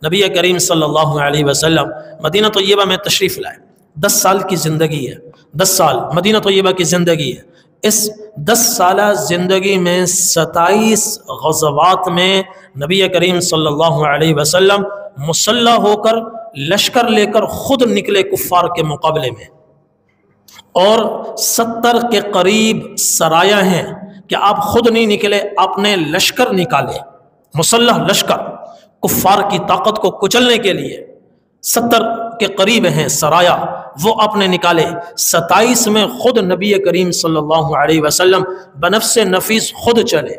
نبی کریم صلی اللہ علیہ وسلم مدینہ طیبہ میں تشریف لائے، 10 سال کی زندگی ہے، 10 سال مدینہ طیبہ کی زندگی ہے۔ اس 10 سالہ زندگی میں 27 غزوات میں نبی کریم صلی اللہ علیہ وسلم مسلح ہو کر لشکر لے کر خود نکلے کفار کے مقابلے میں، اور 70 کے قریب سرایہ ہیں کہ آپ خود نہیں نکلے، آپ نے لشکر نکالے، مسلح لشکر کفار کی طاقت کو کچلنے کے لیے 70 کے قریب ہیں سرایہ، وہ آپ نے نکالے۔ 27 میں خود نبی کریم صلی اللہ علیہ وسلم بنفس نفیس خود چلے،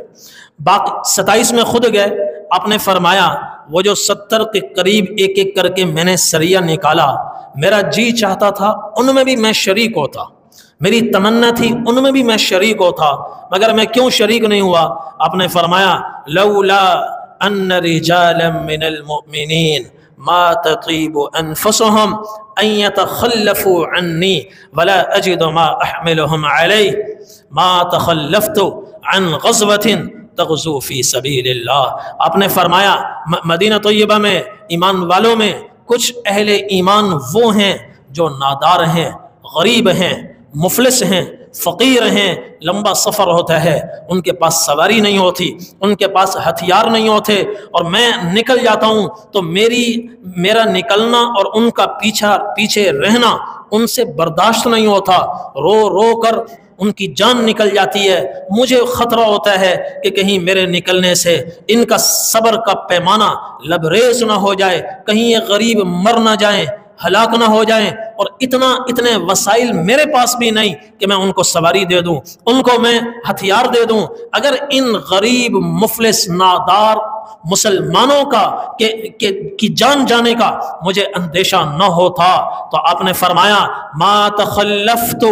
باقی 27 میں خود گئے۔ آپ نے فرمایا وہ جو 70 کے قریب ایک ایک کر کے میں نے سریہ نکالا، میرا جی چاہتا تھا ان میں بھی میں شریک ہوتا، میری تمنا تھی ان میں بھی میں شریک ہوتا، مگر میں کیوں شریک نہیں ہوا؟ آپ نے فرمایا لولا ان رجالا من المؤمنین ما تطيب انفسهم ان يتخلفوا عني ولا اجد ما احملهم عليه ما تخلفت عن غزوة تغزو فی سبیل اللہ۔ آپ نے فرمایا مدینہ طیبہ میں ایمان والوں میں کچھ اہل ایمان وہ ہیں جو نادار ہیں، غریب ہیں، مفلس ہیں، فقیر ہیں، لمبا سفر ہوتا ہے، ان کے پاس سواری نہیں ہوتی، ان کے پاس ہتھیار نہیں ہوتے، اور میں نکل جاتا ہوں تو میرا نکلنا اور ان کا پیچھے رہنا ان سے برداشت نہیں ہوتا، رو رو کر ان کی جان نکل جاتی ہے، مجھے خطرہ ہوتا ہے کہ کہیں میرے نکلنے سے ان کا صبر کا پیمانہ لبریز نہ ہو جائے، کہیں یہ غریب مر نہ جائیں، ہلاک نہ ہو جائیں، اور اتنے وسائل میرے پاس بھی نہیں کہ میں ان کو سواری دے دوں، ان کو میں ہتھیار دے دوں۔ اگر ان غریب مفلس نادار مسلمانوں کا کی جان جانے کا مجھے اندیشہ نہ ہوتا تو آپ نے فرمایا ما تخلفت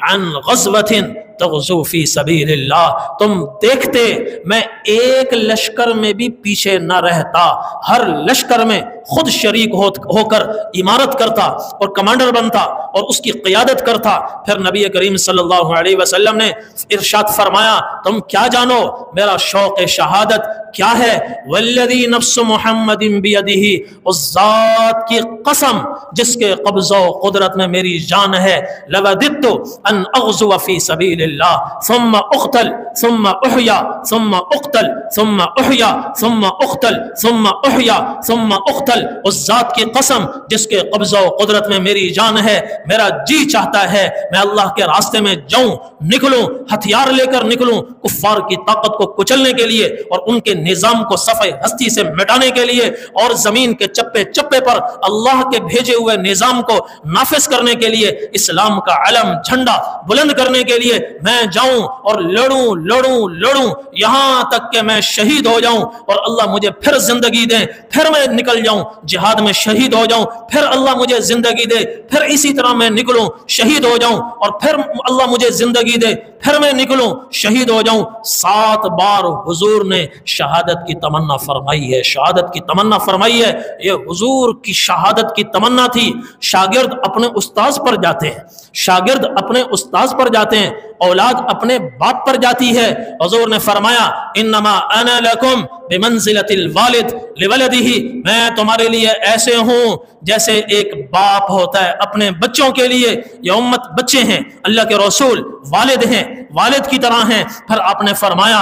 عن غزوۃ تغزو فی سبیل اللہ، تم دیکھتے میں ایک لشکر میں بھی پیچھے نہ رہتا، ہر لشکر میں خود شریک ہو کر امارت کرتا اور کمانڈر بنتا اور اس کی قیادت کرتا۔ پھر نبی کریم صلی اللہ علیہ وسلم نے ارشاد فرمایا تم کیا جانو میرا شوق شہادت کیا ہے؟ والذی نفس محمد بیدہ، اس ذات کی قسم جس کے قبضہ و قدرت میں میری جان ہے، لوددت ان اغزو فی سبیل اللہ ثم اقتل ثم احیا ثم اقتل ثم احیا ثم اقتل ثم احیا ثم اقتل، اس ذات کی قسم جس کے قبضہ و قدرت میں میری جان ہے، میرا جی چاہتا ہے میں اللہ کے راستے میں جاؤں، نکلوں، ہتھیار لے کر نکلوں، کفار کی طاقت کو کچلنے کے لیے اور ان کے نظام کو صفحہ ہستی سے مٹانے کے لیے، اور زمین کے چپے چپے پر اللہ کے بھیجے ہوئے نظام کو نافذ کرنے کے لیے، اسلام کا علم جھنڈا بلند کرنے کے لیے میں جاؤں اور لڑوں لڑوں لڑوں یہاں تک کہ میں شہید ہو جاؤں، اور اللہ مجھے پھر زندگی دے، پھر میں نکل جاؤں جہاد میں شہید ہو جاؤں، پھر اللہ مجھے زندگی دے، پھر اسی طرح میں نکلوں شہید ہو جاؤں، اور پھر اللہ مجھے زندگی دے، پھر میں نکلوں شہید ہو جاؤں۔ 7 بار حضور نے شہادت کی تمنا فرمائی ہے، شہادت کی تمنا فرمائی ہے۔ یہ حضور کی شہادت کی تمنا تھی۔ شاگرد اپنے استاذ پر جاتے ہیں، شاگرد اپنے استاذ پر جاتے ہیں، اولاد اپنے باپ پر جاتی ہے۔ حضور نے فرمایا انما انا لکم بمنزلۃ الوالد لولدہ، میں تمہارے لیے ایسے ہوں جیسے ایک باپ ہوتا ہے اپنے بچوں کے لیے۔ یہ امت بچے ہیں، اللہ کے رسول والد ہیں، والد کی طرح ہیں۔ پھر آپ نے فرمایا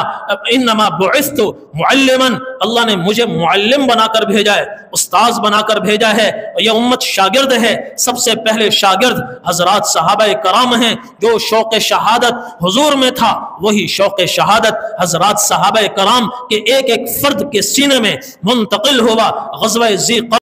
انما بعثت معلما، اللہ نے مجھے معلم بنا کر بھیجا ہے، استاذ بنا کر بھیجا ہے۔ یہ امت شاگرد ہے، سب سے پہلے شاگرد حضرات صحابہ کرام ہیں۔ جو شوق شہادت حضور میں تھا وہی شوق شہادت حضرات صحابہ کرام کے ایک ایک فرد کے سینے میں منتقل ہوا۔ غزوہ ذی